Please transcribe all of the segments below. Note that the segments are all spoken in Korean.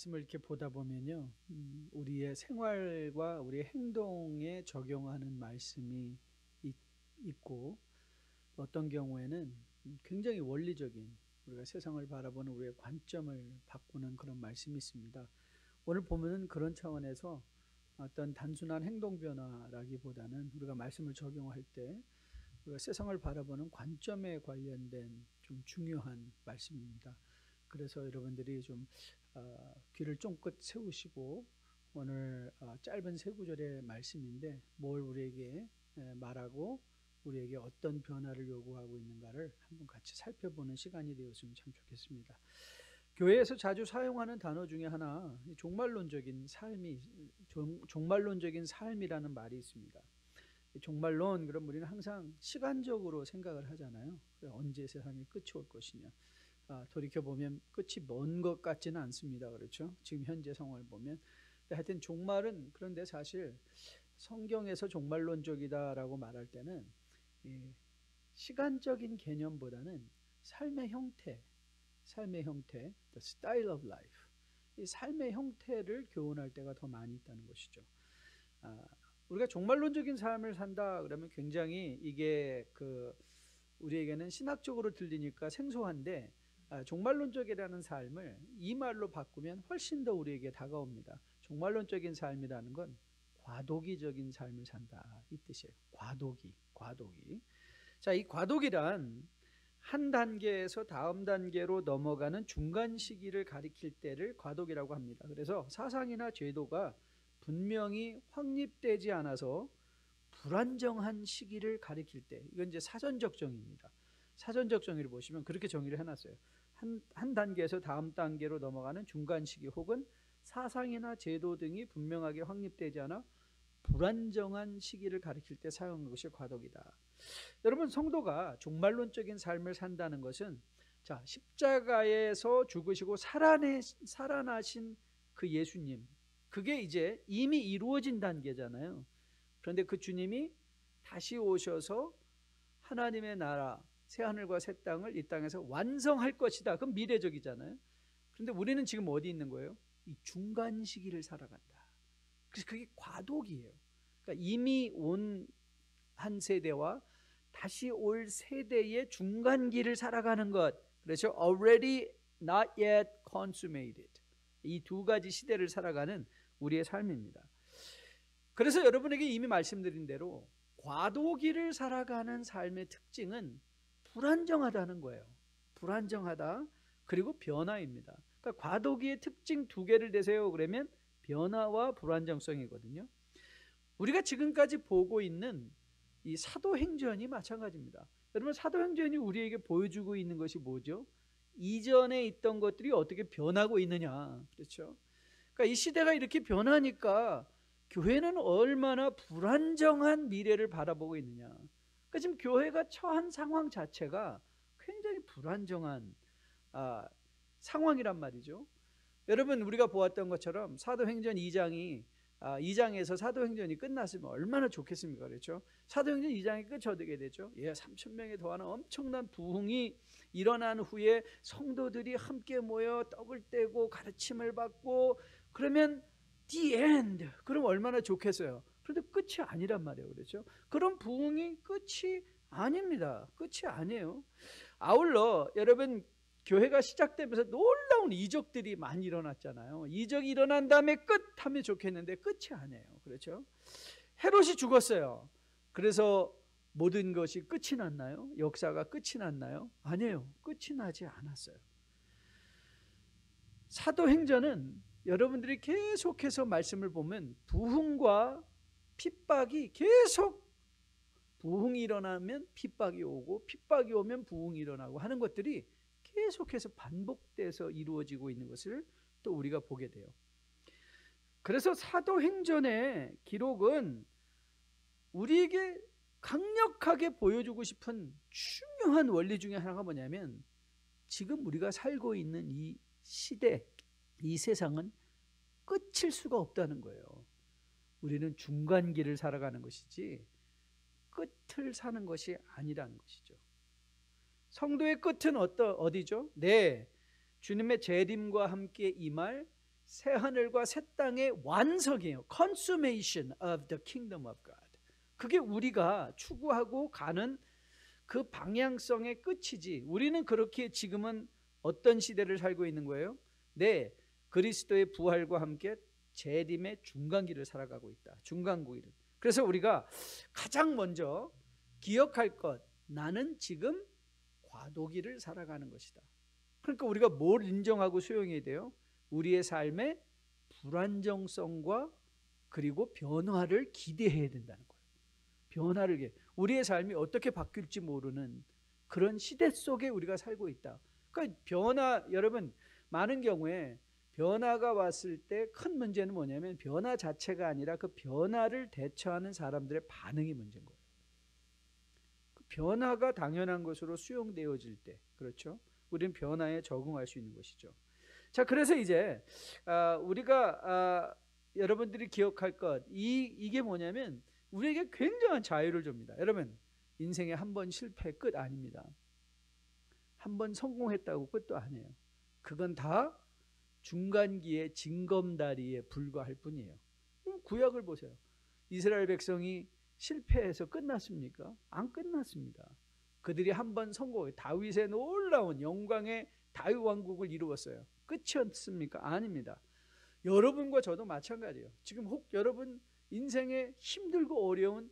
말씀을 이렇게 보다 보면요, 우리의 생활과 우리의 행동에 적용하는 말씀이 있고, 어떤 경우에는 굉장히 원리적인, 우리가 세상을 바라보는 우리의 관점을 바꾸는 그런 말씀이 있습니다. 오늘 보면은 그런 차원에서 어떤 단순한 행동 변화라기보다는 우리가 말씀을 적용할 때 우리가 세상을 바라보는 관점에 관련된 좀 중요한 말씀입니다. 그래서 여러분들이 좀 귀를 쫑긋 세우시고, 오늘 짧은 세 구절의 말씀인데 뭘 우리에게 말하고 우리에게 어떤 변화를 요구하고 있는가를 한번 같이 살펴보는 시간이 되었으면 참 좋겠습니다. 교회에서 자주 사용하는 단어 중에 하나, 종말론적인 삶이라는 말이 있습니다. 종말론, 그럼 우리는 항상 시간적으로 생각을 하잖아요. 언제 세상에 끝이 올 것이냐. 돌이켜보면 끝이 먼 것 같지는 않습니다. 그렇죠? 지금 현재 상황을 보면. 하여튼 종말은, 그런데 사실 성경에서 종말론적이다라고 말할 때는 시간적인 개념보다는 삶의 형태, the style of life, 이 삶의 형태를 교훈할 때가 더 많이 있다는 것이죠. 우리가 종말론적인 삶을 산다 그러면 굉장히 이게 우리에게는 신학적으로 들리니까 생소한데, 종말론적이라는 삶을 이 말로 바꾸면 훨씬 더 우리에게 다가옵니다. 종말론적인 삶이라는 건 과도기적인 삶을 산다, 이 뜻이에요. 과도기. 자, 이 과도기란 한 단계에서 다음 단계로 넘어가는 중간 시기를 가리킬 때를 과도기라고 합니다. 그래서 사상이나 제도가 분명히 확립되지 않아서 불안정한 시기를 가리킬 때, 이건 이제 사전적 정의입니다. 사전적 정의를 보시면 그렇게 정의를 해놨어요. 한 단계에서 다음 단계로 넘어가는 중간 시기, 혹은 사상이나 제도 등이 분명하게 확립되지 않아 불안정한 시기를 가리킬 때 사용한 것이 과도기다. 여러분, 성도가 종말론적인 삶을 산다는 것은, 자, 십자가에서 죽으시고 살아나신 그 예수님, 그게 이제 이미 이루어진 단계잖아요. 그런데 그 주님이 다시 오셔서 하나님의 나라, 새하늘과 새 땅을 이 땅에서 완성할 것이다. 그건 미래적이잖아요. 그런데 우리는 지금 어디 있는 거예요? 이 중간 시기를 살아간다. 그래서 그게 과도기예요. 그러니까 이미 온 한 세대와 다시 올 세대의 중간기를 살아가는 것. 그렇죠? Already not yet consummated. 이 두 가지 시대를 살아가는 우리의 삶입니다. 그래서 여러분에게 이미 말씀드린 대로 과도기를 살아가는 삶의 특징은 불안정하다는 거예요. 불안정하다, 그리고 변화입니다. 그러니까 과도기의 특징 두 개를 대세요. 그러면 변화와 불안정성이거든요. 우리가 지금까지 보고 있는 이 사도행전이 마찬가지입니다. 여러분, 사도행전이 우리에게 보여주고 있는 것이 뭐죠? 이전에 있던 것들이 어떻게 변하고 있느냐. 그렇죠? 그러니까 이 시대가 이렇게 변하니까 교회는 얼마나 불안정한 미래를 바라보고 있느냐. 그러니까 지금 교회가 처한 상황 자체가 굉장히 불안정한 상황이란 말이죠. 여러분, 우리가 보았던 것처럼 사도행전 2장에서 사도행전이 끝났으면 얼마나 좋겠습니까? 그렇죠? 사도행전 2장의 끝이 어떻게 되죠? 3,000명에 더하는 엄청난 부흥이 일어난 후에 성도들이 함께 모여 떡을 떼고 가르침을 받고, 그러면 the end. 그럼 얼마나 좋겠어요? 그런데 끝이 아니란 말이에요. 그렇죠? 그런 부흥이 끝이 아닙니다. 끝이 아니에요. 아울러 여러분, 교회가 시작되면서 놀라운 이적들이 많이 일어났잖아요. 이적이 일어난 다음에 끝 하면 좋겠는데 끝이 아니에요. 그렇죠? 헤롯이 죽었어요. 그래서 모든 것이 끝이 났나요? 역사가 끝이 났나요? 아니에요. 끝이 나지 않았어요. 사도행전은 여러분들이 계속해서 말씀을 보면 부흥과 핍박이 계속, 부흥이 일어나면 핍박이 오고, 핍박이 오면 부흥이 일어나고 하는 것들이 계속해서 반복돼서 이루어지고 있는 것을 또 우리가 보게 돼요. 그래서 사도행전의 기록은 우리에게 강력하게 보여주고 싶은 중요한 원리 중에 하나가 뭐냐면, 지금 우리가 살고 있는 이 시대, 이 세상은 끝일 수가 없다는 거예요. 우리는 중간기를 살아가는 것이지 끝을 사는 것이 아니라는 것이죠. 성도의 끝은 어디죠? 네, 주님의 재림과 함께 임할 새 하늘과 새 땅의 완성이에요. Consummation of the kingdom of God. 그게 우리가 추구하고 가는 그 방향성의 끝이지. 우리는 그렇게 지금은 어떤 시대를 살고 있는 거예요? 네, 그리스도의 부활과 함께 재림의 중간기를 살아가고 있다. 중간기를. 그래서 우리가 가장 먼저 기억할 것, 나는 지금 과도기를 살아가는 것이다. 그러니까 우리가 뭘 인정하고 수용해야 돼요? 우리의 삶의 불안정성과 그리고 변화를 기대해야 된다는 거예요. 변화를, 우리의 삶이 어떻게 바뀔지 모르는 그런 시대 속에 우리가 살고 있다. 그러니까 변화, 여러분, 많은 경우에 변화가 왔을 때 큰 문제는 뭐냐면 변화 자체가 아니라 그 변화를 대처하는 사람들의 반응이 문제인 거예요. 그 변화가 당연한 것으로 수용되어질 때, 그렇죠? 우리는 변화에 적응할 수 있는 것이죠. 자, 그래서 이제 우리가 여러분들이 기억할 것, 이게 뭐냐면 우리에게 굉장한 자유를 줍니다. 여러분, 인생에 한 번 실패 끝 아닙니다. 한 번 성공했다고 끝도 아니에요. 그건 다 중간기의 징검다리에 불과할 뿐이에요. 구약을 보세요. 이스라엘 백성이 실패해서 끝났습니까? 안 끝났습니다. 그들이 한 번 성공해 다윗의 놀라운 영광의 다윗 왕국을 이루었어요. 끝이었습니까? 아닙니다. 여러분과 저도 마찬가지예요. 지금 혹 여러분 인생에 힘들고 어려운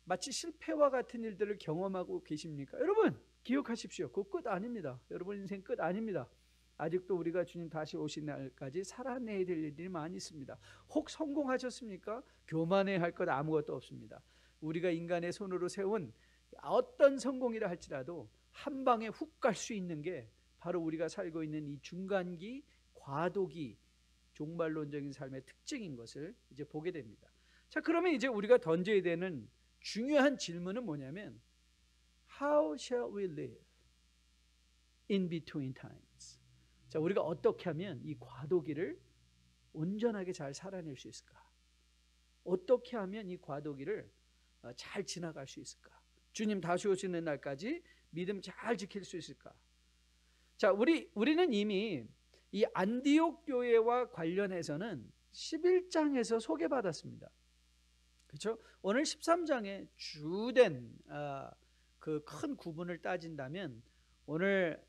마치 실패와 같은 일들을 경험하고 계십니까? 여러분 기억하십시오. 그 끝 아닙니다. 여러분 인생 끝 아닙니다. 아직도 우리가 주님 다시 오신 날까지 살아내야 될 일들이 많이 있습니다. 혹 성공하셨습니까? 교만해야 할 것 아무것도 없습니다. 우리가 인간의 손으로 세운 어떤 성공이라 할지라도 한 방에 훅 갈 수 있는 게 바로 우리가 살고 있는 이 중간기, 과도기, 종말론적인 삶의 특징인 것을 이제 보게 됩니다. 자, 그러면 이제 우리가 던져야 되는 중요한 질문은 뭐냐면 How shall we live in between times? 자, 우리가 어떻게 하면 이 과도기를 온전하게 잘 살아낼 수 있을까? 어떻게 하면 이 과도기를 잘 지나갈 수 있을까? 주님 다시 오시는 날까지 믿음 잘 지킬 수 있을까? 자, 우리는 이미 이 안디옥 교회와 관련해서는 11장에서 소개받았습니다. 그렇죠? 오늘 13장의 주된 그 큰 구분을 따진다면 오늘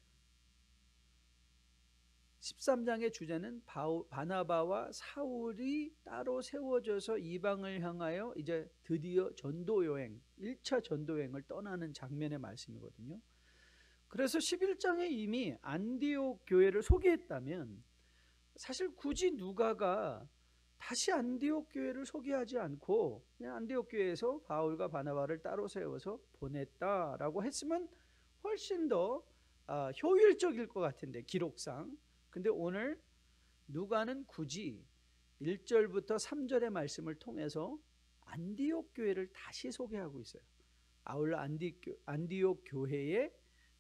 13장의 주제는 바나바와 사울이 따로 세워져서 이방을 향하여 이제 드디어 전도여행, 1차 전도여행을 떠나는 장면의 말씀이거든요. 그래서 11장에 이미 안디옥 교회를 소개했다면 사실 굳이 누가가 다시 안디옥 교회를 소개하지 않고 그냥 안디옥 교회에서 바울과 바나바를 따로 세워서 보냈다라고 했으면 훨씬 더 효율적일 것 같은데 기록상. 근데 오늘 누가는 굳이 1절부터 3절의 말씀을 통해서 안디옥 교회를 다시 소개하고 있어요. 아울러 안디옥 교회의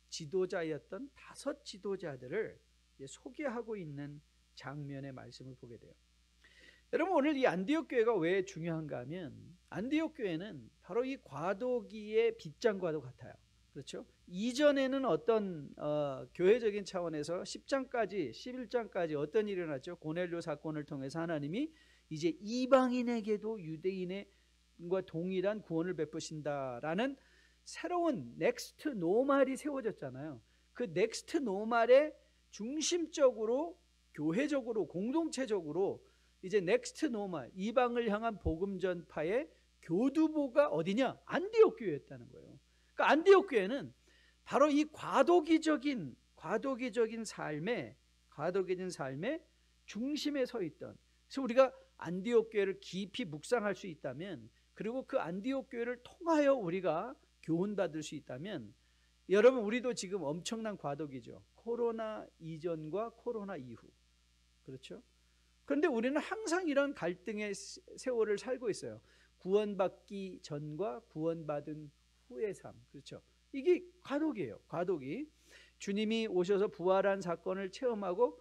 지도자였던 5 지도자들을 소개하고 있는 장면의 말씀을 보게 돼요. 여러분, 오늘 이 안디옥 교회가 왜 중요한가 하면 안디옥 교회는 바로 이 과도기의 빗장과도 같아요. 그렇죠? 이전에는 어떤 교회적인 차원에서 10장까지 11장까지 어떤 일이 일어났죠? 고넬료 사건을 통해서 하나님이 이제 이방인에게도 유대인과 동일한 구원을 베푸신다라는 새로운 넥스트 노말이 세워졌잖아요. 그 넥스트 노말의 중심적으로 교회적으로 공동체적으로 이제 넥스트 노말 이방을 향한 복음 전파의 교두보가 어디냐? 안디옥 교회였다는 거예요. 그러니까 안디옥 교회는 바로 이 과도기적인 삶의 중심에 서 있던. 그래서 우리가 안디옥 교회를 깊이 묵상할 수 있다면, 그리고 그 안디옥 교회를 통하여 우리가 교훈받을 수 있다면, 여러분 우리도 지금 엄청난 과도기죠. 코로나 이전과 코로나 이후. 그렇죠? 그런데 우리는 항상 이런 갈등의 세월을 살고 있어요. 구원받기 전과 구원받은 후의 삶. 그렇죠? 이게 과도기예요. 과도기. 주님이 오셔서 부활한 사건을 체험하고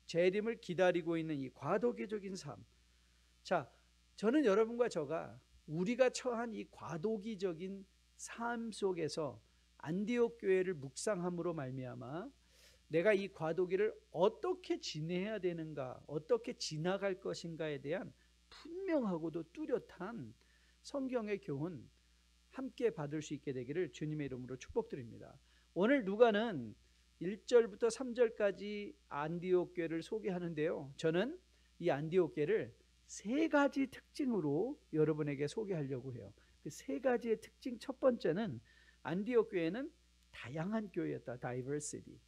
재림을 기다리고 있는 이 과도기적인 삶. 자, 저는 여러분과 저가 우리가 처한 이 과도기적인 삶 속에서 안디옥 교회를 묵상함으로 말미암아 내가 이 과도기를 어떻게 지내야 되는가, 어떻게 지나갈 것인가에 대한 분명하고도 뚜렷한 성경의 교훈 함께 받을 수 있게 되기를 주님의 이름으로 축복드립니다. 오늘 누가는 1절부터 3절까지 안디옥 교회를 소개하는데요, 저는 이 안디옥 교회를 세 가지 특징으로 여러분에게 소개하려고 해요. 그 세 가지의 특징, 첫 번째는 안디옥 교회는 다양한 교회였다. diversity,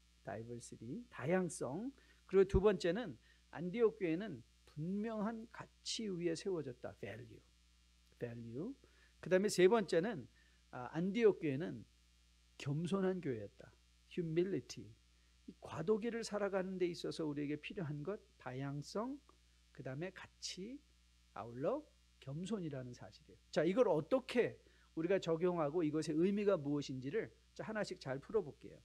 다양성. 그리고 두 번째는 안디옥 교회는 분명한 가치 위에 세워졌다. value. 그 다음에 세 번째는 안디옥 교회는 겸손한 교회였다. humility. 이 과도기를 살아가는 데 있어서 우리에게 필요한 것, 다양성, 그 다음에 가치, 아울러 겸손이라는 사실이에요. 자, 이걸 어떻게 우리가 적용하고 이것의 의미가 무엇인지를 하나씩 잘 풀어볼게요.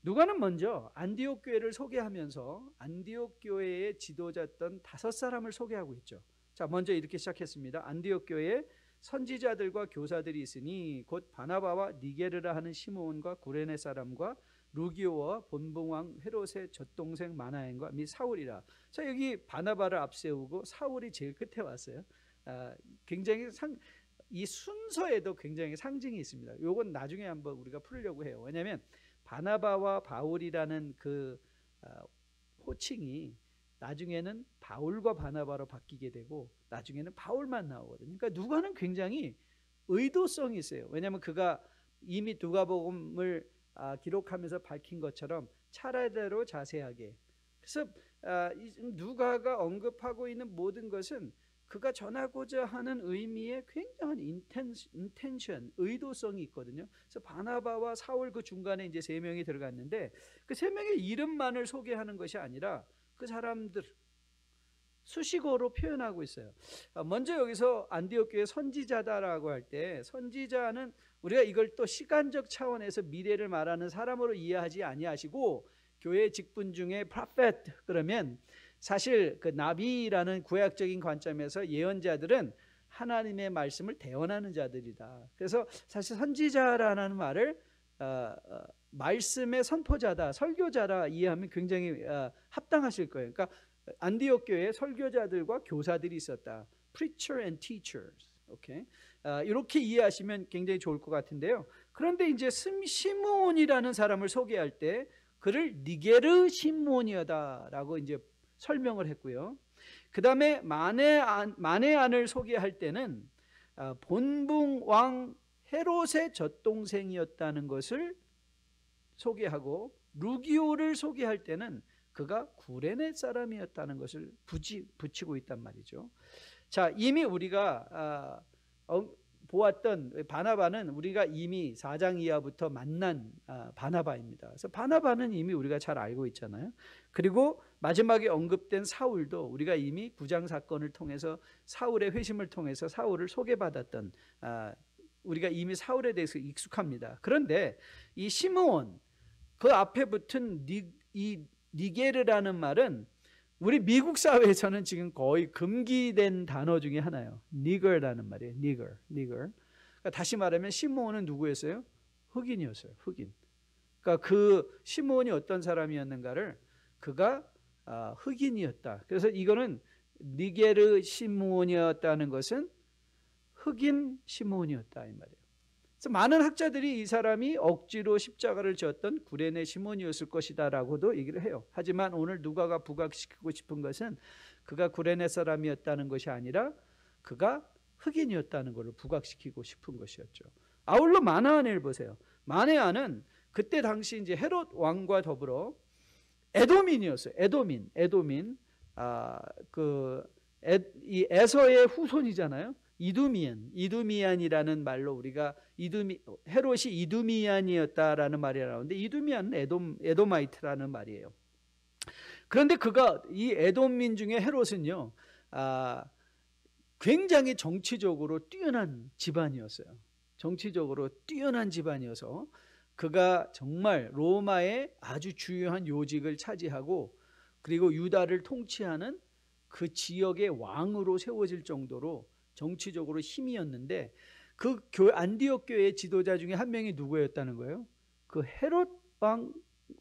누가는 먼저 안디옥 교회를 소개하면서 안디옥 교회의 지도자였던 5사람을 소개하고 있죠. 자, 먼저 이렇게 시작했습니다. 안디옥 교회에 선지자들과 교사들이 있으니 곧 바나바와 니게르라 하는 시므온과 구레네 사람과 루기오와 본붕왕 헤롯의 젖동생 마나엔과 및 사울이라. 자, 여기 바나바를 앞세우고 사울이 제일 끝에 왔어요. 굉장히 이 순서에도 굉장히 상징이 있습니다. 이건 나중에 한번 우리가 풀려고 해요. 왜냐하면 바나바와 바울이라는 그 호칭이 나중에는 바울과 바나바로 바뀌게 되고 나중에는 바울만 나오거든요. 그러니까 누가는 굉장히 의도성이 있어요. 왜냐하면 그가 이미 누가복음을 기록하면서 밝힌 것처럼 차례대로 자세하게. 그래서 누가가 언급하고 있는 모든 것은 그가 전하고자 하는 의미에 굉장한 인텐션, 의도성이 있거든요. 그래서 바나바와 사울 그 중간에 이제 3명이 들어갔는데 그 3명의 이름만을 소개하는 것이 아니라 그 사람들 수식어로 표현하고 있어요. 먼저 여기서 안디옥 교회 선지자다라고 할 때 선지자는 우리가 이걸 또 시간적 차원에서 미래를 말하는 사람으로 이해하지 아니하시고 교회 직분 중에 prophet 그러면 사실 그 나비라는 구약적인 관점에서 예언자들은 하나님의 말씀을 대언하는 자들이다. 그래서 사실 선지자라는 말을 말씀의 선포자다, 설교자라 이해하면 굉장히 합당하실 거예요. 그러니까 안디옥 교회에 설교자들과 교사들이 있었다. Preacher and teachers. 오케이. 이렇게 이해하시면 굉장히 좋을 것 같은데요. 그런데 이제 시므온이라는 사람을 소개할 때 그를 니게르 시므온이다라고 이제 설명을 했고요. 그 다음에 마네안을 소개할 때는 본붕 왕 헤롯의 젖동생이었다는 것을 소개하고 루기오를 소개할 때는 그가 구레네 사람이었다는 것을 붙이고 있단 말이죠. 자, 이미 우리가 보았던 바나바는 우리가 이미 4장 이하부터 만난 바나바입니다. 그래서 바나바는 이미 우리가 잘 알고 있잖아요. 그리고 마지막에 언급된 사울도 우리가 이미 9장 사건을 통해서 사울의 회심을 통해서 사울을 소개받았던 우리가 이미 사울에 대해서 익숙합니다. 그런데 이 시므온 그 앞에 붙은 이 니게르라는 말은 우리 미국 사회에서는 지금 거의 금기된 단어 중에 하나예요. 니거라는 말이에요. 니거. 그러니까 다시 말하면 시므온은 누구였어요? 흑인이었어요. 흑인. 그러니까 그 시므온이 어떤 사람이었는가를 그가 흑인이었다. 그래서 이거는 니게르 시므온이었다는 것은 흑인 시므온이었다 이 말이에요. 그래서 많은 학자들이 이 사람이 억지로 십자가를 졌던 구레네 시몬이었을 것이다라고도 얘기를 해요. 하지만 오늘 누가가 부각시키고 싶은 것은 그가 구레네 사람이었다는 것이 아니라 그가 흑인이었다는 것을 부각시키고 싶은 것이었죠. 아울러 마네안을 보세요. 마네안은 그때 당시 이제 헤롯 왕과 더불어 에도민이었어요. 에도민. 이 에서의 후손이잖아요. 이두미안이라는 말로 우리가 헤롯이 이두미안이었다라는 말이 나오는데 이두미안은 에도마이트라는 말이에요. 그런데 그가 이 에돔민 중에 헤롯은요 굉장히 정치적으로 뛰어난 집안이었어요. 정치적으로 뛰어난 집안이어서 그가 정말 로마의 아주 주요한 요직을 차지하고 그리고 유다를 통치하는 그 지역의 왕으로 세워질 정도로 정치적으로 힘이었는데 그 안디옥 교회의 지도자 중에 한 명이 누구였다는 거예요? 그 헤롯 왕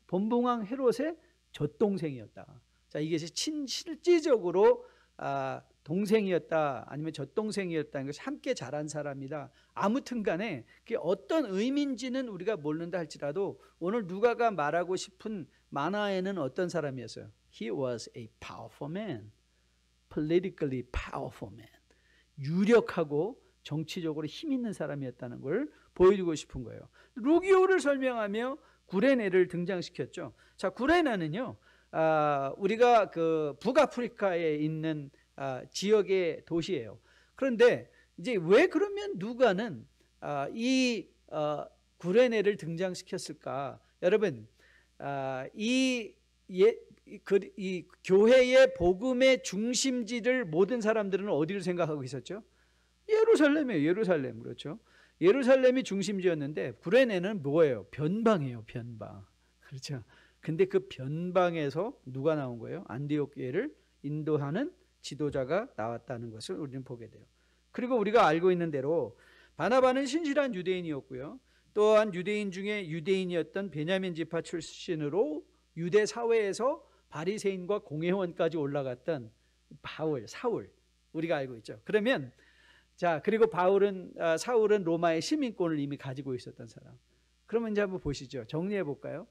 본붕왕 헤롯의 젖동생이었다. 자, 이게 실질적으로 동생이었다 아니면 젖동생이었다는 것이 함께 자란 사람이다. 아무튼 간에 그게 어떤 의미인지는 우리가 모른다 할지라도 오늘 누가가 말하고 싶은 만화에는 어떤 사람이었어요? He was a powerful man. Politically powerful man. 유력하고 정치적으로 힘 있는 사람이었다는 걸 보여주고 싶은 거예요. 루기오를 설명하며 구레네를 등장시켰죠. 자, 구레네는요, 우리가 그 북아프리카에 있는 지역의 도시예요. 그런데 이제 왜 그러면 누가는 이 구레네를 등장시켰을까? 여러분, 이 교회의 복음의 중심지를 모든 사람들은 어디를 생각하고 있었죠? 예루살렘이에요. 예루살렘. 그렇죠. 예루살렘이 중심지였는데 구레네는 뭐예요? 변방이에요. 변방. 그렇죠. 근데 그 변방에서 누가 나온 거예요? 안디옥 교회를 인도하는 지도자가 나왔다는 것을 우리는 보게 돼요. 그리고 우리가 알고 있는 대로 바나바는 신실한 유대인이었고요. 또한 유대인 중에 유대인이었던 베냐민 지파 출신으로 유대 사회에서 바리새인과 공회원까지 올라갔던 사울 우리가 알고 있죠. 그러면 자, 그리고 사울은 로마의 시민권을 이미 가지고 있었던 사람. 그러면 이제 한번 보시죠. 정리해 볼까요?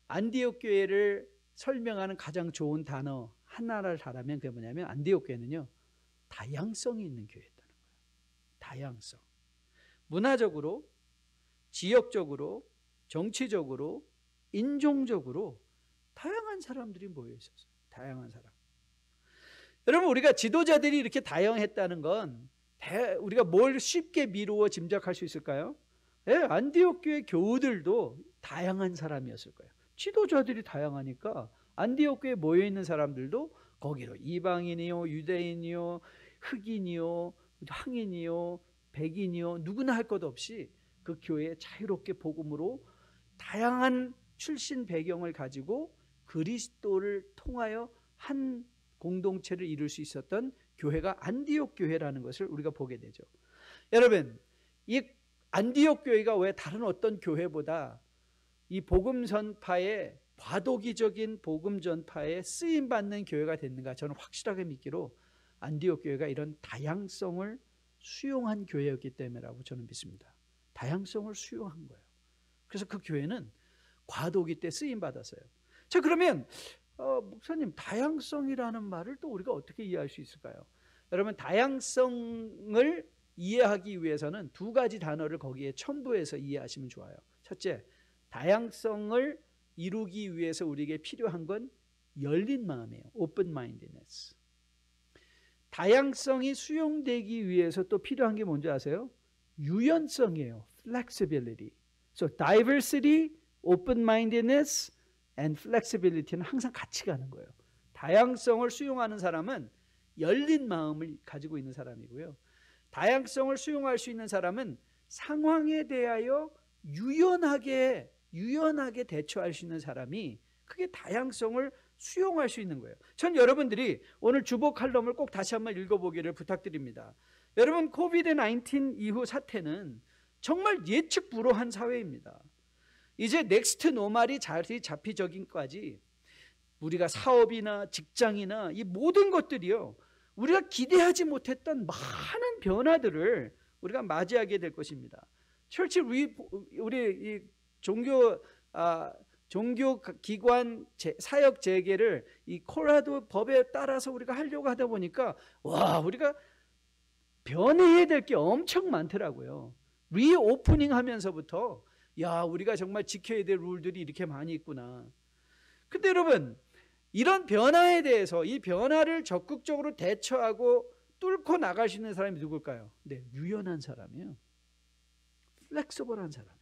안디옥 교회를 설명하는 가장 좋은 단어 하나를 달하면 그게 뭐냐면 안디옥 교회는요, 다양성이 있는 교회였다는 거예요. 다양성. 문화적으로, 지역적으로, 정치적으로, 인종적으로 다양한 사람들이 모여 있었어요. 다양한 사람. 여러분, 우리가 지도자들이 이렇게 다양했다는 건 우리가 뭘 쉽게 미루어 짐작할 수 있을까요? 예, 안디옥 교회 교우들도 다양한 사람이었을 거예요. 지도자들이 다양하니까 안디옥 교회에 모여 있는 사람들도 거기로 이방인이요, 유대인이요, 흑인이요, 황인이요, 백인이요, 누구나 할 것 없이 그 교회에 자유롭게 복음으로 다양한 출신 배경을 가지고 그리스도를 통하여 한 공동체를 이룰 수 있었던 교회가 안디옥 교회라는 것을 우리가 보게 되죠. 여러분, 이 안디옥 교회가 왜 다른 어떤 교회보다 이 복음 전파에 과도기적인 복음 전파에 쓰임 받는 교회가 됐는가? 저는 확실하게 믿기로 안디옥 교회가 이런 다양성을 수용한 교회였기 때문이라고 저는 믿습니다. 다양성을 수용한 거예요. 그래서 그 교회는 과도기 때 쓰임 받았어요. 자, 그러면 목사님, 다양성이라는 말을 또 우리가 어떻게 이해할 수 있을까요? 여러분, 다양성을 이해하기 위해서는 두 가지 단어를 거기에 첨부해서 이해하시면 좋아요. 첫째, 다양성을 이루기 위해서 우리에게 필요한 건 열린 마음이에요. open mindedness. 다양성이 수용되기 위해서 또 필요한 게 뭔지 아세요? 유연성이에요. flexibility. So diversity, open mindedness and flexibility는 항상 같이 가는 거예요. 다양성을 수용하는 사람은 열린 마음을 가지고 있는 사람이고요. 다양성을 수용할 수 있는 사람은 상황에 대하여 유연하게 대처할 수 있는 사람이 그게 다양성을 수용할 수 있는 거예요. 전 여러분들이 오늘 주보 칼럼을 꼭 다시 한번 읽어보기를 부탁드립니다. 여러분, 코비드-19 이후 사태는 정말 예측 불허한 사회입니다. 이제 넥스트 노말이 자리 잡히기까지 우리가 사업이나 직장이나 이 모든 것들이요, 우리가 기대하지 못했던 많은 변화들을 우리가 맞이하게 될 것입니다. 철치 우리 이 종교 기관 사역 재개를 이 콜라도 법에 따라서 우리가 하려고 하다 보니까 우리가 변해야 될 게 엄청 많더라고요. 리오프닝 하면서부터 우리가 정말 지켜야 될 룰들이 이렇게 많이 있구나. 근데 여러분, 이런 변화에 대해서 이 변화를 적극적으로 대처하고 뚫고 나갈 수 있는 사람이 누굴까요? 네, 유연한 사람이에요. 플렉서블한 사람이에요.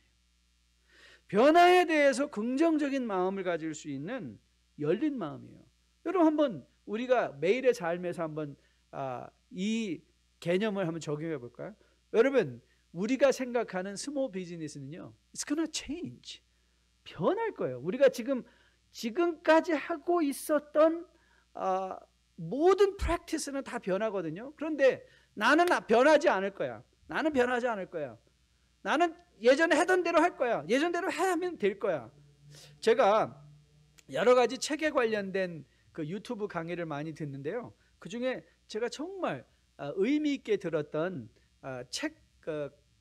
변화에 대해서 긍정적인 마음을 가질 수 있는 열린 마음이에요. 여러분, 한번 우리가 매일의 삶에서 한번 이 개념을 한번 적용해 볼까요? 여러분, 우리가 생각하는 스몰 비즈니스는요, it's gonna change. 변할 거예요. 우리가 지금까지 하고 있었던 모든 프랙티스는 다 변하거든요. 그런데 나는 변하지 않을 거야. 나는 변하지 않을 거야. 나는 예전에 하던 대로 할 거야. 예전대로 하면 될 거야. 제가 여러 가지 책에 관련된 그 유튜브 강의를 많이 듣는데요. 그 중에 제가 정말 의미 있게 들었던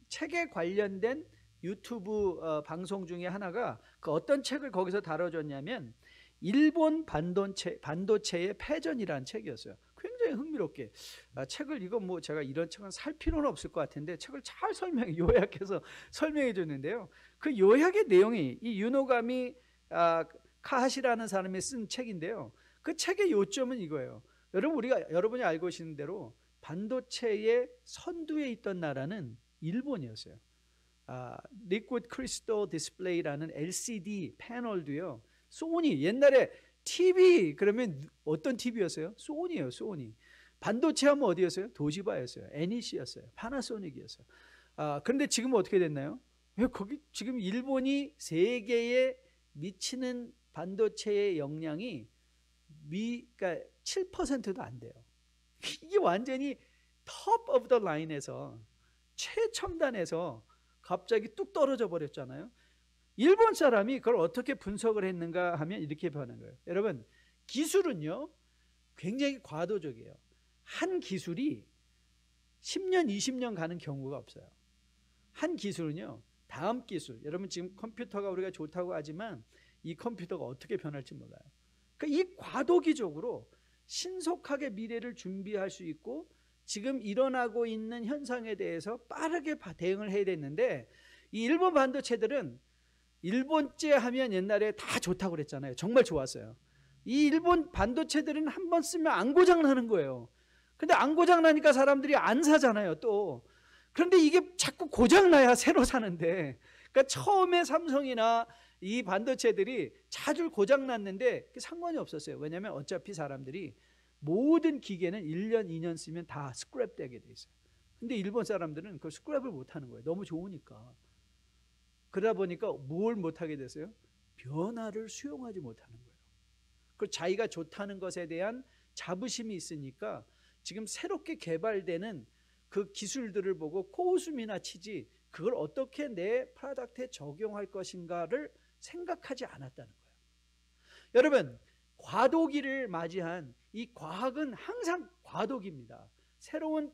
책에 관련된 유튜브 방송 중에 하나가 그 어떤 책을 거기서 다뤄줬냐면 일본 반도체의 패전이라는 책이었어요. 굉장히 흥미롭게 책을 이거 뭐 제가 이런 책은 살 필요는 없을 것 같은데 책을 잘 요약해서 설명해 줬는데요. 그 요약의 내용이 이 유노가미 카하시라는 사람이 쓴 책인데요. 그 책의 요점은 이거예요. 여러분이 알고 계시는 대로 반도체의 선두에 있던 나라는 일본이었어요. 리퀴드 크리스탈 디스플레이라는 LCD 패널도요. 소니 옛날에 TV 그러면 어떤 TV였어요? 소니예요, 소니. 반도체 하면 어디였어요? 도시바였어요. NEC였어요. 파나소닉이었어요. 그런데 지금 어떻게 됐나요? 거기 지금 일본이 세계에 미치는 반도체의 영향이 그러니까 7%도 안 돼요. 이게 완전히 top of the line에서 최첨단에서 갑자기 뚝 떨어져 버렸잖아요. 일본 사람이 그걸 어떻게 분석을 했는가 하면 이렇게 변한 거예요. 여러분, 기술은요 굉장히 과도적이에요. 한 기술이 10년, 20년 가는 경우가 없어요. 한 기술은요 다음 기술, 여러분 지금 컴퓨터가 우리가 좋다고 하지만 이 컴퓨터가 어떻게 변할지 몰라요. 그러니까 이 과도기적으로 신속하게 미래를 준비할 수 있고 지금 일어나고 있는 현상에 대해서 빠르게 대응을 해야 됐는데 이 일본 반도체들은 일본제 하면 옛날에 다 좋다고 그랬잖아요. 정말 좋았어요. 이 일본 반도체들은 한번 쓰면 안 고장나는 거예요. 근데 안 고장나니까 사람들이 안 사잖아요, 또. 그런데 이게 자꾸 고장나야 새로 사는데, 그러니까 처음에 삼성이나 이 반도체들이 자주 고장났는데 상관이 없었어요. 왜냐하면 어차피 사람들이 모든 기계는 1년, 2년 쓰면 다 스크랩 되게 돼 있어요. 근데 일본 사람들은 그 스크랩을 못 하는 거예요. 너무 좋으니까. 그러다 보니까 뭘 못하게 됐어요? 변화를 수용하지 못하는 거예요. 그 자기가 좋다는 것에 대한 자부심이 있으니까 지금 새롭게 개발되는 그 기술들을 보고 코웃음이나 치지 그걸 어떻게 내 프로덕트에 적용할 것인가를 생각하지 않았다는 거예요. 여러분, 과도기를 맞이한 이 과학은 항상 과도기입니다. 새로운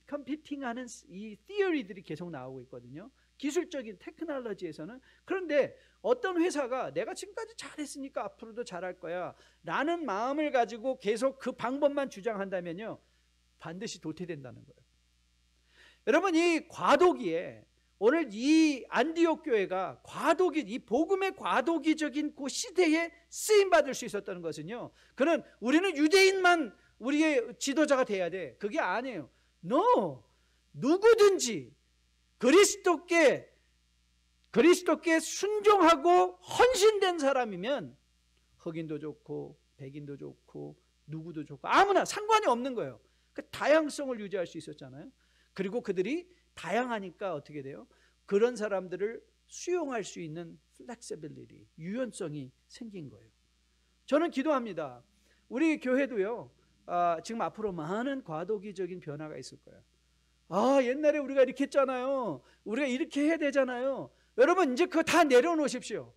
컴퓨팅하는 이 티어리들이 계속 나오고 있거든요. 기술적인 테크놀로지에서는. 그런데 어떤 회사가 내가 지금까지 잘했으니까 앞으로도 잘할 거야 라는 마음을 가지고 계속 그 방법만 주장한다면요 반드시 도태된다는 거예요. 여러분, 이 과도기에 오늘 이 안디옥 교회가 과도기, 이 복음의 과도기적인 그 시대에 쓰임받을 수 있었다는 것은요, 그는 우리는 유대인만 우리의 지도자가 돼야 돼, 그게 아니에요. No, 누구든지 그리스도께 순종하고 헌신된 사람이면 흑인도 좋고 백인도 좋고 누구도 좋고 아무나 상관이 없는 거예요. 그 다양성을 유지할 수 있었잖아요. 그리고 그들이 다양하니까 어떻게 돼요? 그런 사람들을 수용할 수 있는 flexibility, 유연성이 생긴 거예요. 저는 기도합니다. 우리 교회도요, 지금 앞으로 많은 과도기적인 변화가 있을 거예요. 옛날에 우리가 이렇게 했잖아요. 우리가 이렇게 해야 되잖아요. 여러분, 이제 그거 다 내려놓으십시오.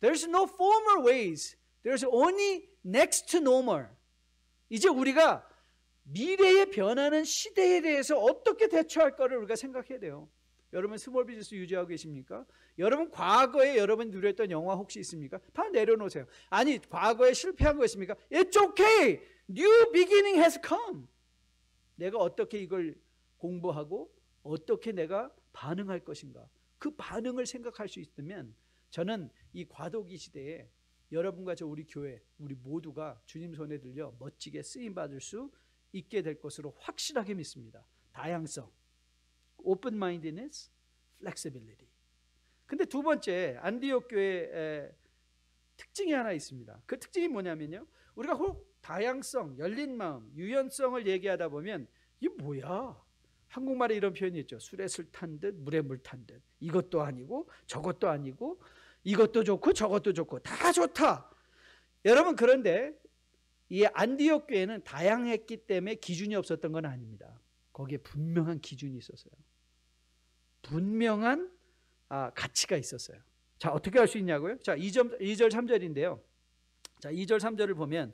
There's no former ways. There's only next to normal. 이제 우리가 미래에 변하는 시대에 대해서 어떻게 대처할 거를 우리가 생각해야 돼요. 여러분 스몰 비즈니스 유지하고 계십니까? 여러분 과거에 여러분이 누렸던 영화 혹시 있습니까? 다 내려놓으세요. 아니 과거에 실패한 거 있습니까? It's okay. New beginning has come. 내가 어떻게 이걸 공부하고 어떻게 내가 반응할 것인가, 그 반응을 생각할 수 있으면 저는 이 과도기 시대에 여러분과 우리 교회, 우리 모두가 주님 손에 들려 멋지게 쓰임받을 수 있게 될 것으로 확실하게 믿습니다. 다양성, open mindedness, flexibility. 근데 두 번째 안디옥 교회의 특징이 하나 있습니다. 그 특징이 뭐냐면요, 우리가 혹 다양성, 열린 마음, 유연성을 얘기하다 보면 이게 뭐야? 한국말에 이런 표현이 있죠. 술에 술 탄 듯 물에 물 탄 듯. 이것도 아니고 저것도 아니고 이것도 좋고 저것도 좋고 다 좋다. 여러분, 그런데 이 안디옥 교회는 다양했기 때문에 기준이 없었던 건 아닙니다. 거기에 분명한 기준이 있었어요. 분명한 가치가 있었어요. 자, 어떻게 할 수 있냐고요? 자, 2절 3절인데요. 자, 2절 3절을 보면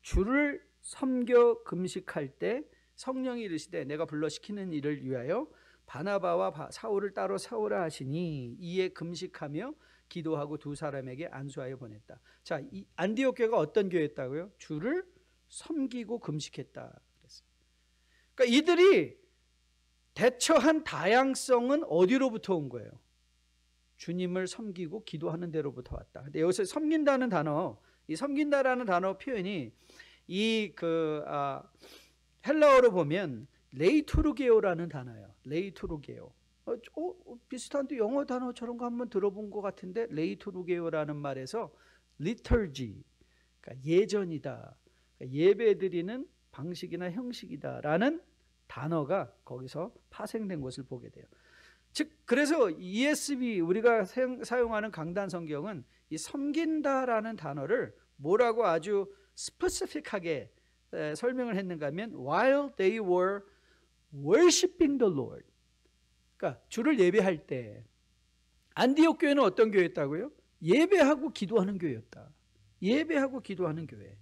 주를 섬겨 금식할 때 성령이 이르시되 내가 불러 시키는 일을 위하여 바나바와 사울을 따로 세우라 하시니 이에 금식하며 기도하고 두 사람에게 안수하여 보냈다. 자, 이 안디옥 교회가 어떤 교회였다고요? 주를 섬기고 금식했다 그랬어요. 그러니까 이들이 대처한 다양성은 어디로부터 온 거예요? 주님을 섬기고 기도하는 데로부터 왔다. 근데 여기서 섬긴다는 단어, 이 섬긴다라는 단어 표현이 헬라어로 보면 레이투르게오라는 단어예요. 레이투르게오. 비슷한데 영어 단어 저런 거 한번 들어본 것 같은데 레이투르게오라는 말에서 liturgy, 그러니까 예전이다, 그러니까 예배드리는 방식이나 형식이다라는 단어가 거기서 파생된 것을 보게 돼요. 즉 그래서 ESV 우리가 사용하는 강단 성경은 이 섬긴다라는 단어를 뭐라고 아주 스페시픽하게 설명을 했는가 하면 while they were worshiping the Lord, 그러니까 주를 예배할 때. 안디옥 교회는 어떤 교회였다고요? 예배하고 기도하는 교회였다. 예배하고 기도하는 교회.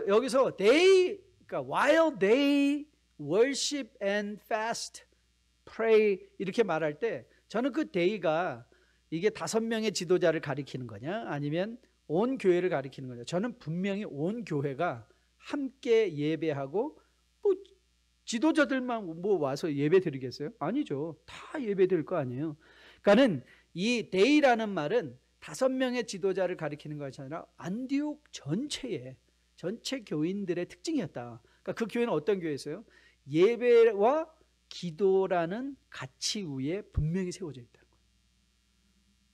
여기서 they, 그러니까 while they worship and fast, pray 이렇게 말할 때 저는 그 day가 이게 5명의 지도자를 가리키는 거냐 아니면 온 교회를 가리키는 거냐. 저는 분명히 온 교회가 함께 예배하고 뭐 지도자들만 뭐 와서 예배 드리겠어요? 아니죠. 다 예배 드릴 거 아니에요. 그러니까는 이 day라는 말은 5명의 지도자를 가리키는 것이 아니라 안디옥 전체 교인들의 특징이었다. 그러니까 그 교회는 어떤 교회였어요? 예배와 기도라는 가치 위에 분명히 세워져 있다는 거예요.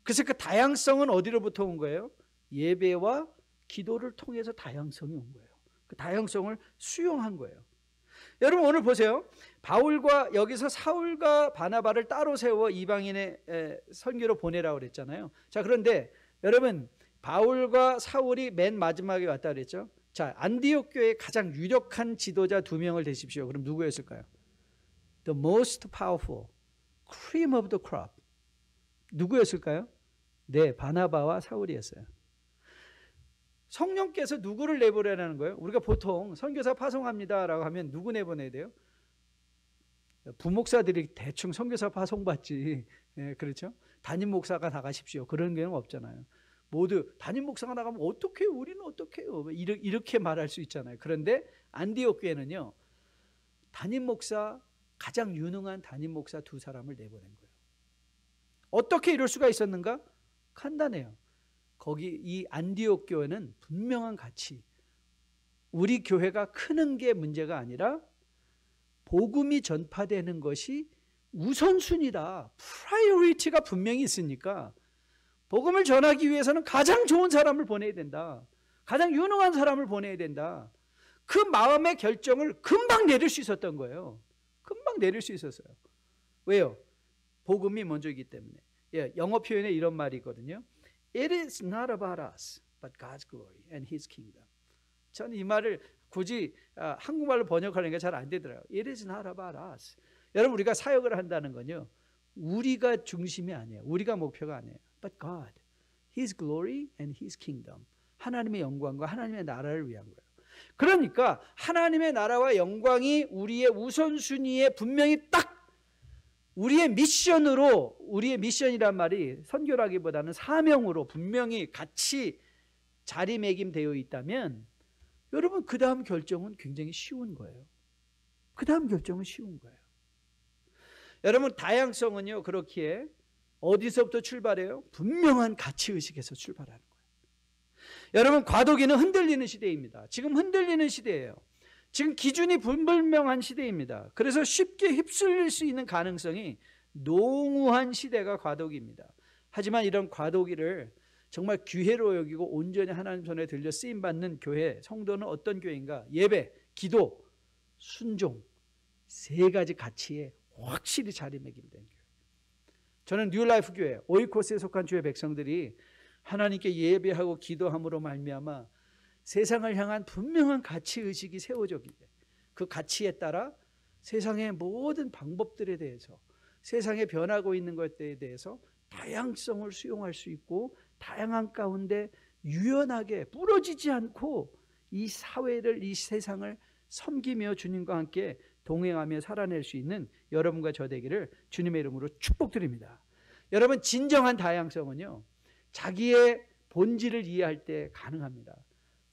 그래서 그 다양성은 어디로부터 온 거예요? 예배와 기도를 통해서 다양성이 온 거예요. 그 다양성을 수용한 거예요. 여러분 오늘 보세요. 바울과 여기서 사울과 바나바를 따로 세워 이방인의 선교로 보내라고 그랬잖아요. 자, 그런데 여러분 바울과 사울이 맨 마지막에 왔다 그랬죠. 자, 안디옥 교회의 가장 유력한 지도자 2명을 대십시오. 그럼 누구였을까요? The most powerful, cream of the crop. 누구였을까요? 네, 바나바와 사울이었어요. 성령께서 누구를 내보내라는 거예요? 우리가 보통 선교사 파송합니다라고 하면 누구 내보내야 돼요? 부목사들이 대충 선교사 파송받지. 예, 그렇죠? 담임 목사가 나가십시오. 그런 경우는 없잖아요. 모두 담임 목사가 나가면 어떡해요? 우리는 어떡해요? 이렇게 말할 수 있잖아요. 그런데 안디옥 교회는요, 담임 목사, 가장 유능한 담임 목사 2사람을 내보낸 거예요. 어떻게 이럴 수가 있었는가? 간단해요. 거기 이 안디옥 교회는 분명한 가치, 우리 교회가 크는 게 문제가 아니라 복음이 전파되는 것이 우선순위다. 프라이어리티가 분명히 있으니까 복음을 전하기 위해서는 가장 좋은 사람을 보내야 된다. 가장 유능한 사람을 보내야 된다. 그 마음의 결정을 금방 내릴 수 있었던 거예요. 금방 내릴 수 있었어요. 왜요? 복음이 먼저이기 때문에. 예, 영어 표현에 이런 말이 있거든요. It is not about us, but God's glory and His kingdom. 저는 이 말을 굳이 한국말로 번역하는 게 잘 안 되더라고요. It is not about us. 여러분 우리가 사역을 한다는 건요, 우리가 중심이 아니에요. 우리가 목표가 아니에요. But God, His glory and His kingdom. 하나님의 영광과 하나님의 나라를 위한 거예요. 그러니까 하나님의 나라와 영광이 우리의 우선순위에 분명히 딱 우리의 미션으로, 우리의 미션이란 말이 선교라기보다는 사명으로 분명히 같이 자리매김되어 있다면 여러분 그 다음 결정은 굉장히 쉬운 거예요. 그 다음 결정은 쉬운 거예요. 여러분 다양성은요, 그렇기에 어디서부터 출발해요? 분명한 가치의식에서 출발하는 거예요. 여러분 과도기는 흔들리는 시대입니다. 지금 흔들리는 시대예요. 지금 기준이 불분명한 시대입니다. 그래서 쉽게 휩쓸릴 수 있는 가능성이 농후한 시대가 과도기입니다. 하지만 이런 과도기를 정말 기회로 여기고 온전히 하나님 손에 들려 쓰임받는 교회, 성도는 어떤 교회인가? 예배, 기도, 순종, 3가지 가치에 확실히 자리매김된 교회. 저는 뉴라이프 교회, 오이코스에 속한 주의 백성들이 하나님께 예배하고 기도함으로 말미암아 세상을 향한 분명한 가치의식이 세워졌기에 그 가치에 따라 세상의 모든 방법들에 대해서, 세상에 변하고 있는 것들에 대해서 다양성을 수용할 수 있고 다양한 가운데 유연하게 부러지지 않고 이 사회를, 이 세상을 섬기며 주님과 함께 동행하며 살아낼 수 있는 여러분과 저 되기를 주님의 이름으로 축복드립니다. 여러분, 진정한 다양성은요, 자기의 본질을 이해할 때 가능합니다.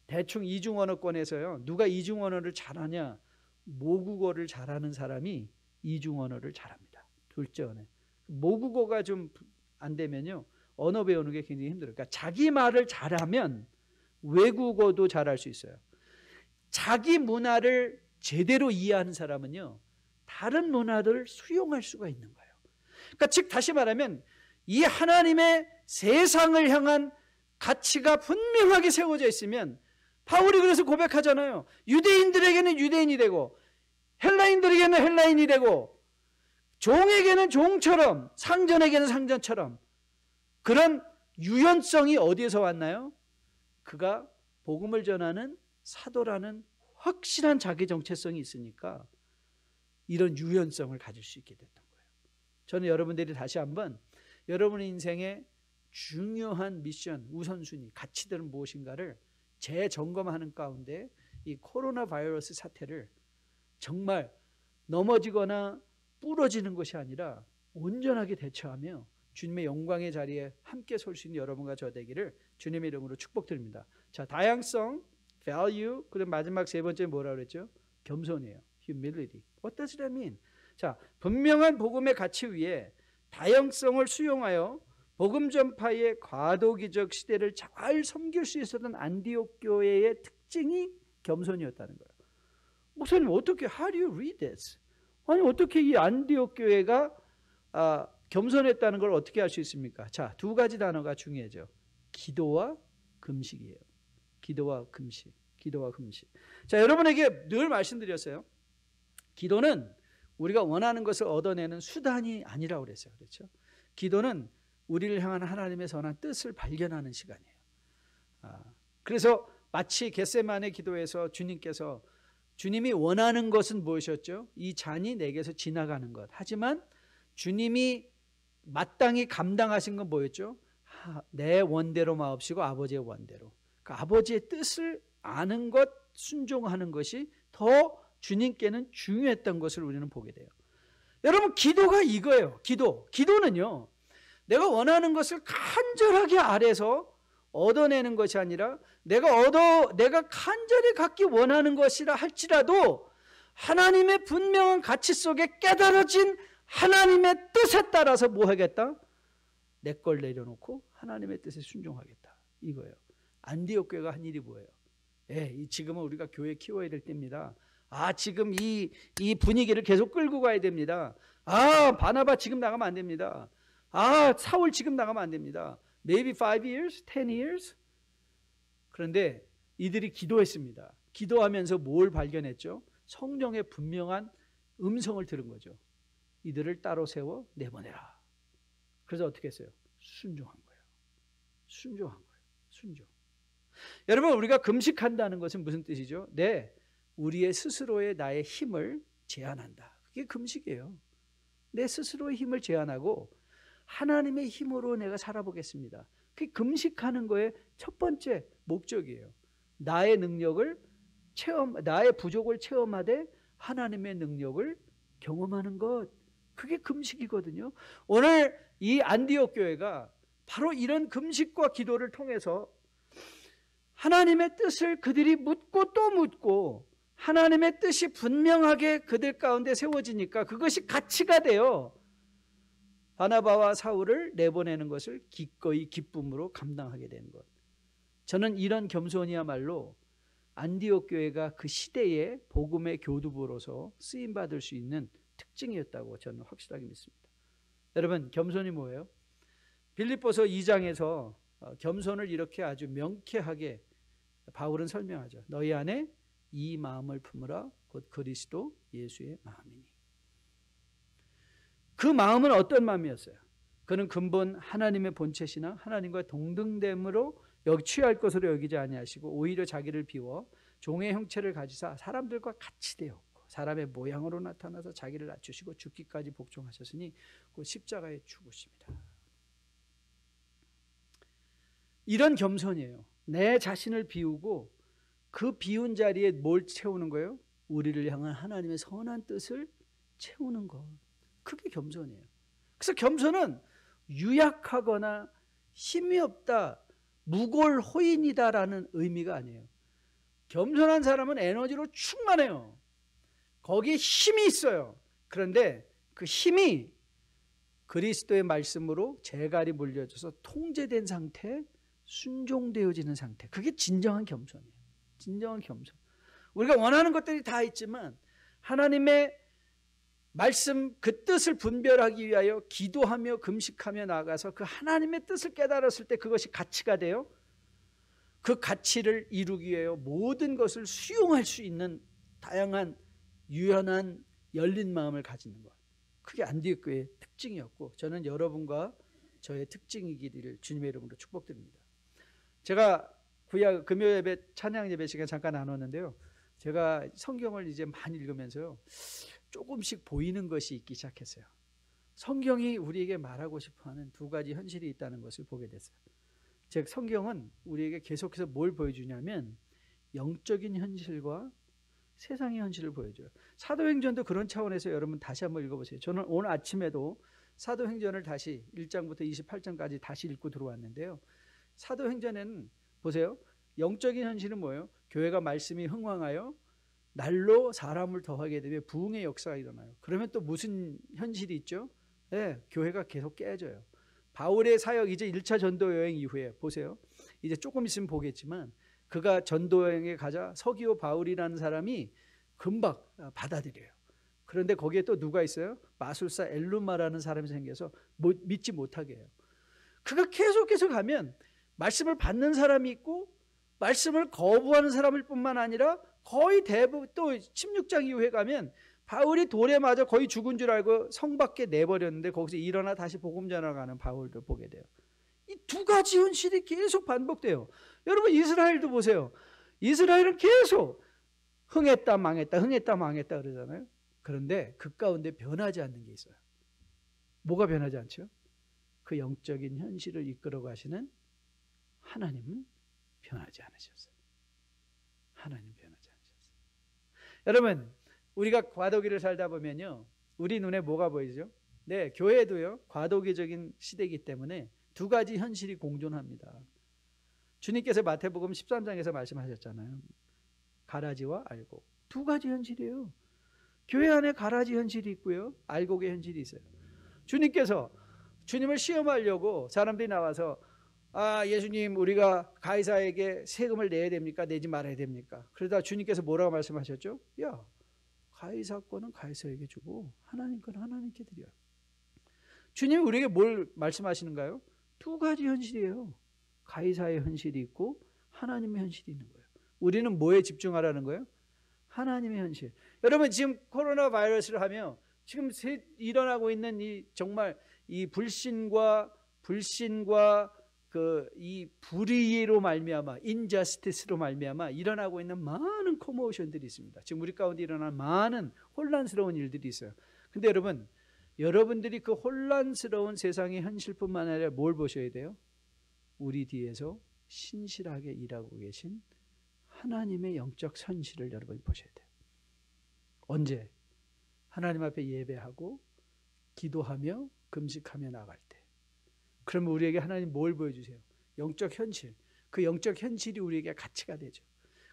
대충 이중언어권에서요, 누가 이중언어를 잘하냐, 모국어를 잘하는 사람이 이중언어를 잘합니다. 둘째 언어. 모국어가 좀 안 되면요, 언어 배우는 게 굉장히 힘들어요. 그러니까 자기 말을 잘하면 외국어도 잘할 수 있어요. 자기 문화를 제대로 이해하는 사람은요, 다른 문화를 수용할 수가 있는 거예요. 그러니까 즉 다시 말하면 이 하나님의 세상을 향한 가치가 분명하게 세워져 있으면, 바울이 그래서 고백하잖아요. 유대인들에게는 유대인이 되고 헬라인들에게는 헬라인이 되고 종에게는 종처럼 상전에게는 상전처럼. 그런 유연성이 어디에서 왔나요? 그가 복음을 전하는 사도라는 확실한 자기 정체성이 있으니까 이런 유연성을 가질 수 있게 됐던 거예요. 저는 여러분들이 다시 한번 여러분의 인생의 중요한 미션, 우선순위, 가치들은 무엇인가를 재점검하는 가운데 이 코로나 바이러스 사태를 정말 넘어지거나 부러지는 것이 아니라 온전하게 대처하며 주님의 영광의 자리에 함께 설 수 있는 여러분과 저 되기를 주님의 이름으로 축복드립니다. 자, 다양성, value, 그리고 마지막 세 번째 뭐라 그랬죠? 겸손이에요. humility. What does that mean? 자, 분명한 복음의 가치 위에 다양성을 수용하여 복음 전파의 과도기적 시대를 잘 섬길 수 있었던 안디옥 교회의 특징이 겸손이었다는 거예요. 목사님, 어떻게, how do you read this? 아니, 어떻게 이 안디옥 교회가 겸손했다는 걸 어떻게 알 수 있습니까? 자, 두 가지 단어가 중요하죠. 기도와 금식이에요. 기도와 금식. 기도와 금식. 자, 여러분에게 늘 말씀드렸어요. 기도는 우리가 원하는 것을 얻어내는 수단이 아니라고 그랬어요. 그렇죠? 기도는 우리를 향한 하나님의 선한 뜻을 발견하는 시간이에요. 그래서 마치 겟세마네 기도에서 주님이 원하는 것은 무엇이었죠? 이 잔이 내게서 지나가는 것. 하지만 주님이 마땅히 감당하신 건 뭐였죠? 내 원대로 마옵시고 아버지의 원대로. 그 아버지의 뜻을 아는 것, 순종하는 것이 더 주님께는 중요했던 것을 우리는 보게 돼요. 여러분, 기도가 이거예요. 기도는요, 내가 원하는 것을 간절하게 아래서 얻어내는 것이 아니라 내가 간절히 갖기 원하는 것이라 할지라도 하나님의 분명한 가치 속에 깨달아진 하나님의 뜻에 따라서 뭐 하겠다? 내 걸 내려놓고 하나님의 뜻에 순종하겠다. 이거예요. 안디옥 교회가 한 일이 뭐예요? 지금은 우리가 교회 키워야 될 때입니다. 지금 이 분위기를 계속 끌고 가야 됩니다. 바나바 지금 나가면 안 됩니다. 사울 지금 나가면 안 됩니다. Maybe 5 years, 10 years? 그런데 이들이 기도했습니다. 기도하면서 뭘 발견했죠? 성령의 분명한 음성을 들은 거죠. 이들을 따로 세워 내보내라. 그래서 어떻게 했어요? 순종한 거예요. 순종. 여러분, 우리가 금식한다는 것은 무슨 뜻이죠? 우리의 스스로의 나의 힘을 제한한다. 그게 금식이에요. 내 스스로의 힘을 제한하고 하나님의 힘으로 내가 살아보겠습니다. 그게 금식하는 거의 첫 번째 목적이에요. 나의 부족을 체험하되 하나님의 능력을 경험하는 것. 그게 금식이거든요. 오늘 이 안디옥 교회가 바로 이런 금식과 기도를 통해서 하나님의 뜻을 그들이 묻고 또 묻고 하나님의 뜻이 분명하게 그들 가운데 세워지니까 그것이 가치가 돼요. 바나바와 사울을 내보내는 것을 기꺼이 기쁨으로 감당하게 된 것. 저는 이런 겸손이야말로 안디옥 교회가 그 시대의 복음의 교두보로서 쓰임받을 수 있는 특징이었다고 저는 확실하게 믿습니다. 여러분, 겸손이 뭐예요? 빌립보서 2장에서 겸손을 이렇게 아주 명쾌하게 바울은 설명하죠. 너희 안에 이 마음을 품으라 곧 그리스도 예수의 마음이니. 그 마음은 어떤 마음이었어요? 그는 근본 하나님의 본체시나 하나님과 동등됨으로 취할 것으로 여기지 아니하시고 오히려 자기를 비워 종의 형체를 가지사 사람들과 같이 되었고 사람의 모양으로 나타나서 자기를 낮추시고 죽기까지 복종하셨으니 그 십자가에 죽으십니다. 이런 겸손이에요. 내 자신을 비우고 그 비운 자리에 뭘 채우는 거예요? 우리를 향한 하나님의 선한 뜻을 채우는 것. 그게 겸손이에요. 그래서 겸손은 유약하거나 힘이 없다, 무골호인이다라는 의미가 아니에요. 겸손한 사람은 에너지로 충만해요. 거기에 힘이 있어요. 그런데 그 힘이 그리스도의 말씀으로 재갈이 물려져서 통제된 상태, 순종되어지는 상태. 그게 진정한 겸손이에요. 진정한 겸손. 우리가 원하는 것들이 다 있지만 하나님의 말씀 그 뜻을 분별하기 위하여 기도하며 금식하며 나아가서 그 하나님의 뜻을 깨달았을 때 그것이 가치가 돼요. 그 가치를 이루기 위하여 모든 것을 수용할 수 있는 다양한 유연한 열린 마음을 가지는 것. 그게 안디옥교회의 특징이었고 저는 여러분과 저의 특징이기를 주님의 이름으로 축복드립니다. 제가 금요 예배 찬양 예배 시간 잠깐 나눴는데요. 제가 성경을 이제 많이 읽으면서요. 조금씩 보이는 것이 있기 시작했어요. 성경이 우리에게 말하고 싶어하는 두 가지 현실이 있다는 것을 보게 됐어요. 즉 성경은 우리에게 계속해서 뭘 보여주냐면 영적인 현실과 세상의 현실을 보여줘요. 사도행전도 그런 차원에서 여러분 다시 한번 읽어보세요. 저는 오늘 아침에도 사도행전을 다시 1장부터 28장까지 다시 읽고 들어왔는데요. 사도행전에는 보세요. 영적인 현실은 뭐예요? 교회가 말씀이 흥왕하여 날로 사람을 더하게 되면 부흥의 역사가 일어나요. 그러면 또 무슨 현실이 있죠? 네, 교회가 계속 깨져요. 바울의 사역 이제 1차 전도 여행 이후에 보세요. 이제 조금 있으면 보겠지만 그가 전도 여행에 가자 서기오 바울이라는 사람이 금방 받아들여요. 그런데 거기에 또 누가 있어요? 마술사 엘루마라는 사람이 생겨서 믿지 못하게 해요. 그가 계속해서 가면 말씀을 받는 사람이 있고 말씀을 거부하는 사람일 뿐만 아니라 거의 대부분 또 16장 이후에 가면 바울이 돌에 맞아 거의 죽은 줄 알고 성 밖에 내버렸는데 거기서 일어나 다시 복음 전하가는 바울도 보게 돼요. 이 두 가지 현실이 계속 반복돼요. 여러분 이스라엘도 보세요. 이스라엘은 계속 흥했다 망했다 흥했다 망했다 그러잖아요. 그런데 그 가운데 변하지 않는 게 있어요. 뭐가 변하지 않죠? 그 영적인 현실을 이끌어 가시는 하나님은 변하지 않으셨어요. 하나님 변하지 않으셨어요. 여러분 우리가 과도기를 살다 보면요. 우리 눈에 뭐가 보이죠? 네, 교회도요. 과도기적인 시대이기 때문에 두 가지 현실이 공존합니다. 주님께서 마태복음 13장에서 말씀하셨잖아요. 가라지와 알곡. 두 가지 현실이에요. 교회 안에 가라지 현실이 있고요. 알곡의 현실이 있어요. 주님을 시험하려고 사람들이 나와서 예수님 우리가 가이사에게 세금을 내야 됩니까? 내지 말아야 됩니까? 그러다 주님께서 뭐라고 말씀하셨죠? 야, 가이사 거는 가이사에게 주고 하나님 건 하나님께 드려. 주님이 우리에게 뭘 말씀하시는가요? 두 가지 현실이에요. 가이사의 현실이 있고 하나님의 현실이 있는 거예요. 우리는 뭐에 집중하라는 거예요? 하나님의 현실. 여러분 지금 코로나 바이러스를 하며 지금 일어나고 있는 정말 이 불신과 이 불의로 말미암아 인저스티스로 말미암아 일어나고 있는 많은 커모션들이 있습니다. 지금 우리 가운데 일어난 많은 혼란스러운 일들이 있어요. 근데 여러분들이 그 혼란스러운 세상의 현실뿐만 아니라 뭘 보셔야 돼요? 우리 뒤에서 신실하게 일하고 계신 하나님의 영적 현실을 여러분이 보셔야 돼요. 언제? 하나님 앞에 예배하고 기도하며 금식하며 나갈 때. 그러면 우리에게 하나님 뭘 보여주세요? 영적 현실. 그 영적 현실이 우리에게 가치가 되죠.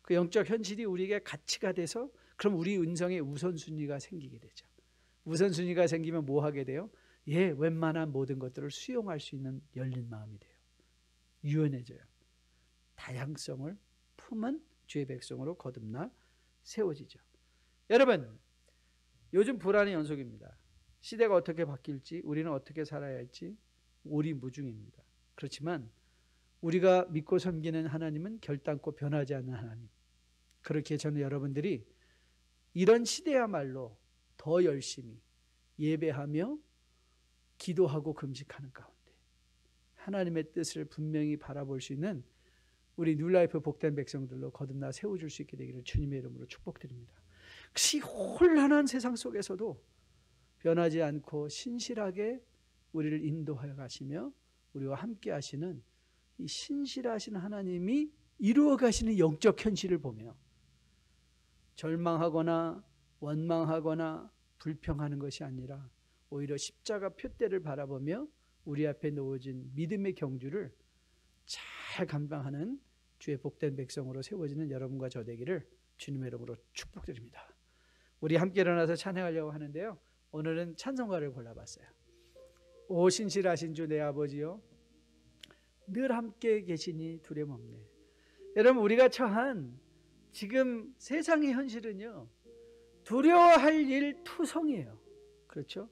그 영적 현실이 우리에게 가치가 돼서 그럼 우리 은성에 우선순위가 생기게 되죠. 우선순위가 생기면 뭐 하게 돼요? 웬만한 모든 것들을 수용할 수 있는 열린 마음이 돼요. 유연해져요. 다양성을 품은 주의 백성으로 거듭나 세워지죠. 여러분, 요즘 불안의 연속입니다. 시대가 어떻게 바뀔지, 우리는 어떻게 살아야 할지 오리무중입니다. 그렇지만 우리가 믿고 섬기는 하나님은 결단코 변하지 않는 하나님. 그렇게 저는 여러분들이 이런 시대야말로 더 열심히 예배하며 기도하고 금식하는 가운데 하나님의 뜻을 분명히 바라볼 수 있는 우리 뉴라이프 복된 백성들로 거듭나 세워줄 수 있게 되기를 주님의 이름으로 축복드립니다. 이 혼란한 세상 속에서도 변하지 않고 신실하게 우리를 인도하여 가시며 우리와 함께 하시는 이 신실하신 하나님이 이루어 가시는 영적 현실을 보며 절망하거나 원망하거나 불평하는 것이 아니라 오히려 십자가 표대를 바라보며 우리 앞에 놓아진 믿음의 경주를 잘 감당하는 주의 복된 백성으로 세워지는 여러분과 저 되기를 주님의 이름으로 축복드립니다. 우리 함께 일어나서 찬양하려고 하는데요. 오늘은 찬송가를 골라봤어요. 오 신실하신 주 내 아버지요, 늘 함께 계시니 두려움 없네. 여러분, 우리가 처한 지금 세상의 현실은요, 두려워할 일 투성이에요. 그렇죠?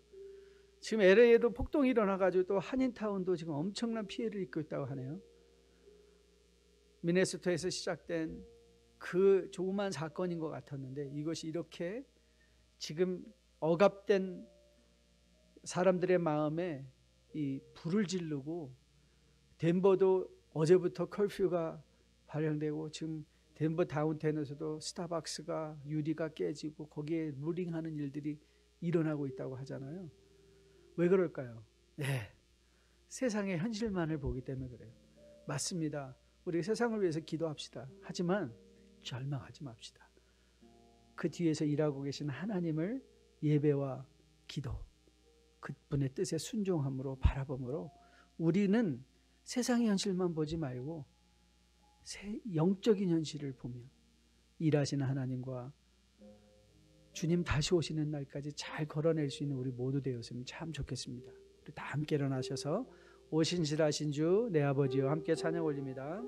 지금 LA에도 폭동이 일어나가지고 또 한인타운도 지금 엄청난 피해를 입고 있다고 하네요. 미네소타에서 시작된 그 조그만 사건인 것 같았는데 이것이 이렇게 지금 억압된 사람들의 마음에 이 불을 지르고, 덴버도 어제부터 커퓨가 발령되고 지금 덴버 다운타운에서도 스타벅스가 유리가 깨지고 거기에 루링하는 일들이 일어나고 있다고 하잖아요. 왜 그럴까요? 네, 세상의 현실만을 보기 때문에 그래요. 맞습니다. 우리 세상을 위해서 기도합시다. 하지만 절망하지 맙시다. 그 뒤에서 일하고 계신 하나님을 예배와 기도, 그분의 뜻에 순종함으로 바라봄으로 우리는 세상의 현실만 보지 말고 영적인 현실을 보며 일하시는 하나님과 주님 다시 오시는 날까지 잘 걸어낼 수 있는 우리 모두 되었으면 참 좋겠습니다. 우리 다 함께 일어나셔서 오신실하신 주 내 아버지여 함께 찬양 올립니다.